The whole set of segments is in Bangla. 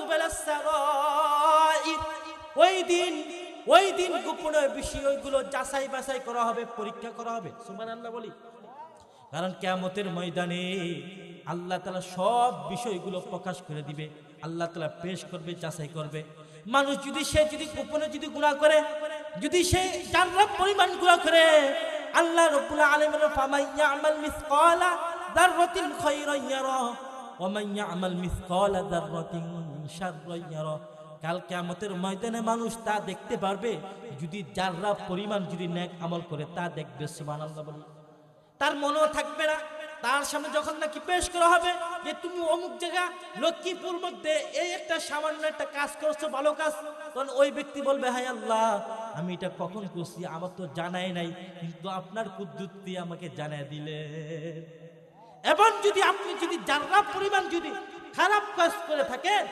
তুবিলাস সারাইর, ওই দিন গোপনীয় বিষয়গুলো যাচাই বাছাই করা হবে, পরীক্ষা করা হবে। সুবহানাল্লাহ বলি। কারণ কিয়ামতের ময়দানে আল্লাহ তাআলা সব বিষয়গুলো প্রকাশ করে দিবে, আল্লাহ তাআলা পেশ করবে, যাচাই করবে। মানুষ যদি গোপনে যদি গুনাহ করে, যদি সে জাররা পরিমাণ গুনাহ করে, আল্লাহ রাব্বুল আলামিন ফামান ইয়ামাল মিসকালা যাররাতিন খায়রান ইয়ারা ওয়া মান ইয়ামাল মিসকালা যাররাতিন শাররান ইয়ারা। কাল কিয়ামতের ময়দানে মানুষ তা দেখতে পারবে, যদি জাররা পরিমাণ যদি নেক আমল করে তা দেখবে। সুবহানাল্লাহ বলি। তার মনেও থাকবে না, তার সামনে যখন নাকি পেশ করা হবে যে তুমি অমুক জায়গা লক্ষ্মীপুর মধ্যে এই একটা সামান্য একটা কাজ করছো, ভালো কাজ, তখন ওই ব্যক্তি বলবে হায় আল্লাহ, আমি এটা কখন করছি, আমার তো জানাই নাই, কিন্তু আপনার কুদরত দিয়ে আমাকে জানাই দিলেন। এবং যদি আপনি যদি জাররা পরিমাণ যদি খারাপ কাজ করে থাকেন,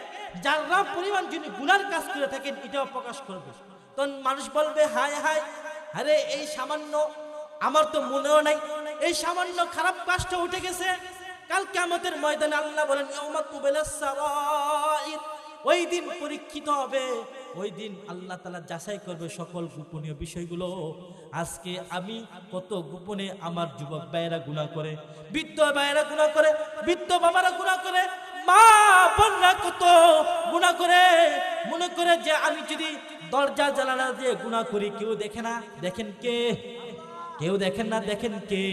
জাররা পরিমাণ যদি গুনার কাজ করে থাকেন, এটাও প্রকাশ করবে। তখন মানুষ বলবে হায় হায়, আরে এই সামান্য, আমার তো মনেও নাই, এই সামান্য খারাপ কাজটা উঠে গেছে। কাল কিয়ামতের ময়দানে আল্লাহ বলেন ইয়াউমা তুবিলাস সারাইর, ওই দিন পরীক্ষিত হবে, ওই দিন আল্লাহ তাআলা যাচাই করবে সকল গোপনীয় বিষয়গুলো। আজকে আমি কত গোপনে আমার যুবক ভাইয়েরা গুনাহ করে, বৃদ্ধ ভাইয়েরা গুনাহ করে, বৃদ্ধ বাবারা গুনাহ করে, মা বোনরা কত গুনাহ করে, মনে করে যে আমি যদি দরজা জানালা দিয়ে গুনাহ করি কেউ দেখে না। দেখেন কে? কেউ দেখেন না। দেখেন কে?